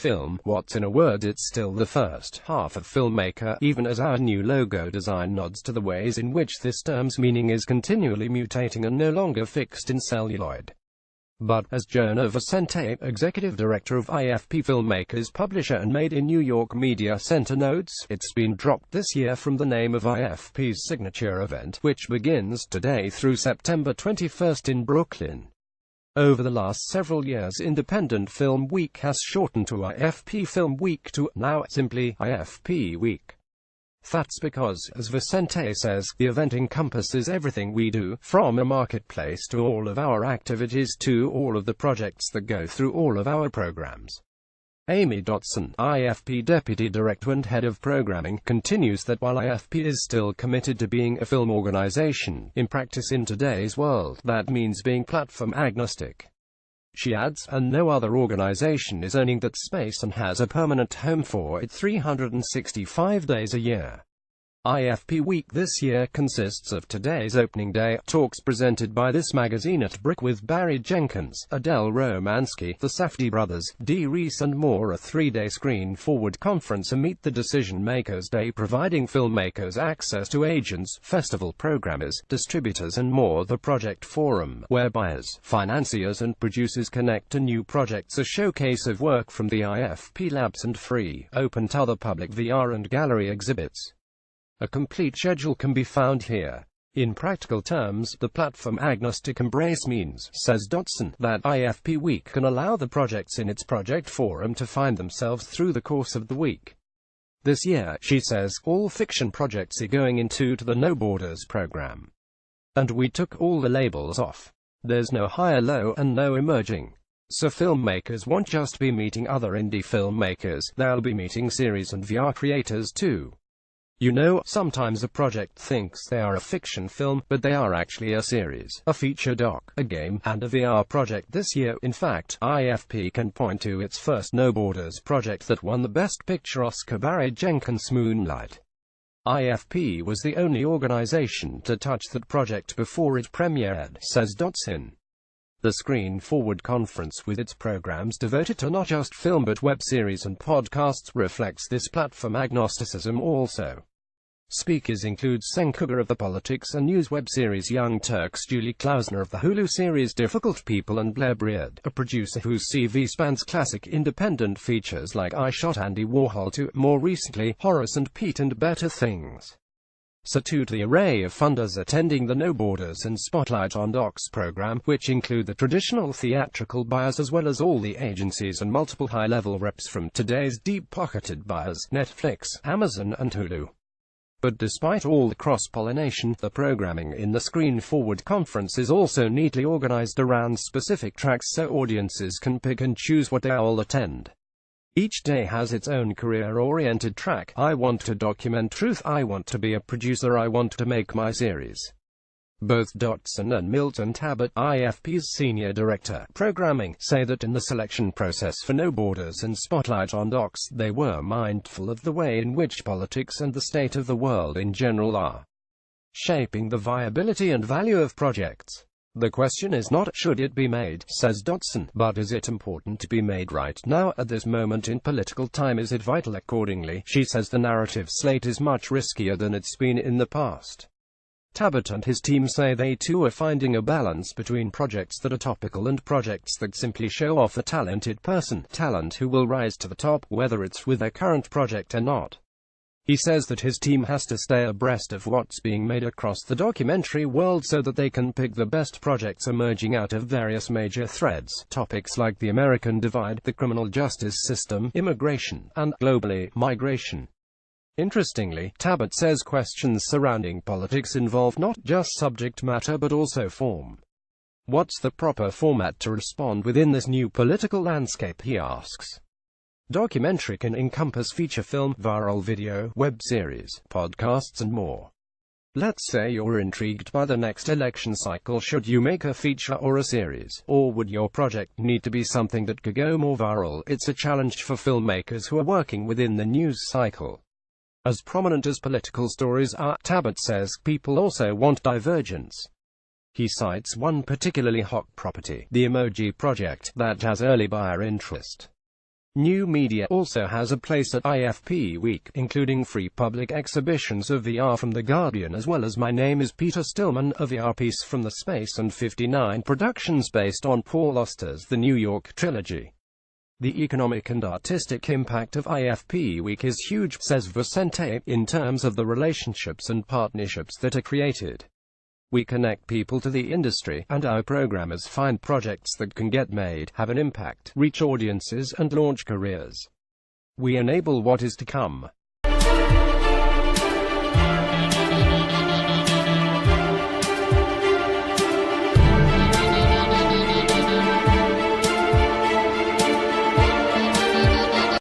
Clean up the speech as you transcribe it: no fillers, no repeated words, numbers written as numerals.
film. What's in a word, it's still the first half of Filmmaker, even as our new logo design nods to the ways in which this term's meaning is continually mutating and no longer fixed in celluloid. But, as Jonah Vicente, executive director of IFP Filmmakers publisher and Made in New York Media Center notes, it's been dropped this year from the name of IFP's signature event, which begins today through September 21 in Brooklyn. Over the last several years, Independent Film Week has shortened to IFP Film Week to, now, simply, IFP Week. That's because, as Vicente says, the event encompasses everything we do, from a marketplace to all of our activities to all of the projects that go through all of our programs. Amy Dotson, IFP Deputy Director and Head of Programming, continues that while IFP is still committed to being a film organization, in practice in today's world, that means being platform agnostic. She adds, and no other organization is owning that space and has a permanent home for it 365 days a year. IFP Week this year consists of today's opening day talks presented by This Magazine at Brick with Barry Jenkins, Adele Romansky, the Safdie brothers, Dee Reese and more, a 3-day screen forward conference, a Meet the Decision Makers Day providing filmmakers access to agents, festival programmers, distributors and more, the Project Forum, where buyers, financiers and producers connect to new projects, a showcase of work from the IFP labs and free, open to other public VR and gallery exhibits. A complete schedule can be found here. In practical terms, the platform agnostic embrace means, says Dotson, that IFP Week can allow the projects in its project forum to find themselves through the course of the week. This year, she says, all fiction projects are going into the No Borders program. And we took all the labels off. There's no higher low and no emerging. So filmmakers won't just be meeting other indie filmmakers, they'll be meeting series and VR creators too. You know, sometimes a project thinks they are a fiction film, but they are actually a series, a feature doc, a game, and a VR project. This year, in fact, IFP can point to its first No Borders project that won the Best Picture Oscar, Barry Jenkins' Moonlight. IFP was the only organization to touch that project before it premiered, says Dotson. The Screen Forward Conference, with its programs devoted to not just film but web series and podcasts, reflects this platform agnosticism also. Speakers include Senkuga of the Politics and News web series Young Turks, Julie Klausner of the Hulu series Difficult People, and Blair Beard, a producer whose CV spans classic independent features like I Shot Andy Warhol to, more recently, Horace and Pete and Better Things. So too to the array of funders attending the No Borders and Spotlight on Docs program, which include the traditional theatrical buyers as well as all the agencies and multiple high-level reps from today's deep-pocketed buyers, Netflix, Amazon and Hulu. But despite all the cross-pollination, the programming in the Screen Forward Conference is also neatly organized around specific tracks so audiences can pick and choose what they will attend. Each day has its own career-oriented track. I want to document truth, I want to be a producer, I want to make my series. Both Dotson and Milton Tabbitt, IFP's Senior Director, Programming, say that in the selection process for No Borders and Spotlight on Docs, they were mindful of the way in which politics and the state of the world in general are shaping the viability and value of projects. The question is not, should it be made, says Dotson, but is it important to be made right now, at this moment in political time? Is it vital? Accordingly, she says the narrative slate is much riskier than it's been in the past. Tabbitt and his team say they too are finding a balance between projects that are topical and projects that simply show off a talented person, talent who will rise to the top, whether it's with their current project or not. He says that his team has to stay abreast of what's being made across the documentary world so that they can pick the best projects emerging out of various major threads, topics like the American divide, the criminal justice system, immigration, and, globally, migration. Interestingly, Tabbitt says questions surrounding politics involve not just subject matter but also form. What's the proper format to respond within this new political landscape, he asks. Documentary can encompass feature film, viral video, web series, podcasts and more. Let's say you're intrigued by the next election cycle. Should you make a feature or a series? Or would your project need to be something that could go more viral? It's a challenge for filmmakers who are working within the news cycle. As prominent as political stories are, Tabbitt says, people also want divergence. He cites one particularly hot property, the Emoji Project, that has early buyer interest. New media also has a place at IFP Week, including free public exhibitions of VR from The Guardian as well as My Name is Peter Stillman, a VR piece from the Space and 59 Productions based on Paul Auster's The New York Trilogy. The economic and artistic impact of IFP Week is huge, says Vicente, in terms of the relationships and partnerships that are created. We connect people to the industry, and our programmers find projects that can get made, have an impact, reach audiences, and launch careers. We enable what is to come.